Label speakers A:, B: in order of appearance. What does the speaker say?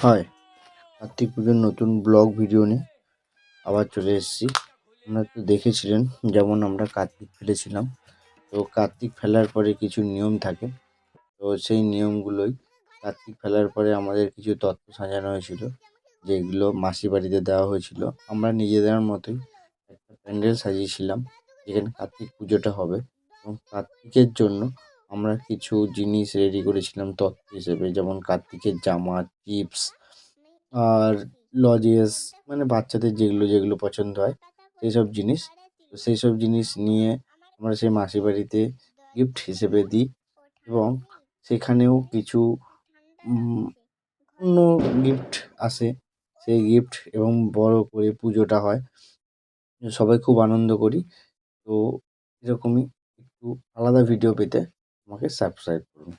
A: High, Kartik পুজোর নতুন blog video নিয়ে আবার চলে এসেছি। আপনারা তো দেখেছিলেন যেমন আমরা কার্তিক ফেলেছিলাম। তো কার্তিক ফেলার পরে কিছু নিয়ম থাকে। তো সেই নিয়মগুলোই কার্তিক ফেলার পরে আমাদের কিছু তত্ত্ব সাজানো হয়েছিল, যেগুলো মাসি বাড়িতে দেওয়া হয়েছিল। আমরা নিজেদের মতোই একটা প্যান্ডেল সাজিয়েছিলাম যেখানে কার্তিক পুজোটা হবে, এবং কার্তিকের জন্য আমরা কিছু জিনিস রেডি করেছিলাম তত্ত্ব হিসেবে, যেমন কার্তিকের জামা, চিপস আর লজেস, মানে বাচ্চাদের যেগুলো যেগুলো পছন্দ হয় সেই সব জিনিস। তো সেই সব জিনিস নিয়ে আমরা সেই মাসির বাড়িতে গিফট হিসেবে দিই, এবং সেখানেও কিছু অন্য গিফট আসে। সেই গিফট এবং বড় করে পুজোটা হয়, সবাই খুব আনন্দ করি। তো এরকমই একটু আলাদা ভিডিও পেতে আমাকে সাবস্ক্রাইব করুন।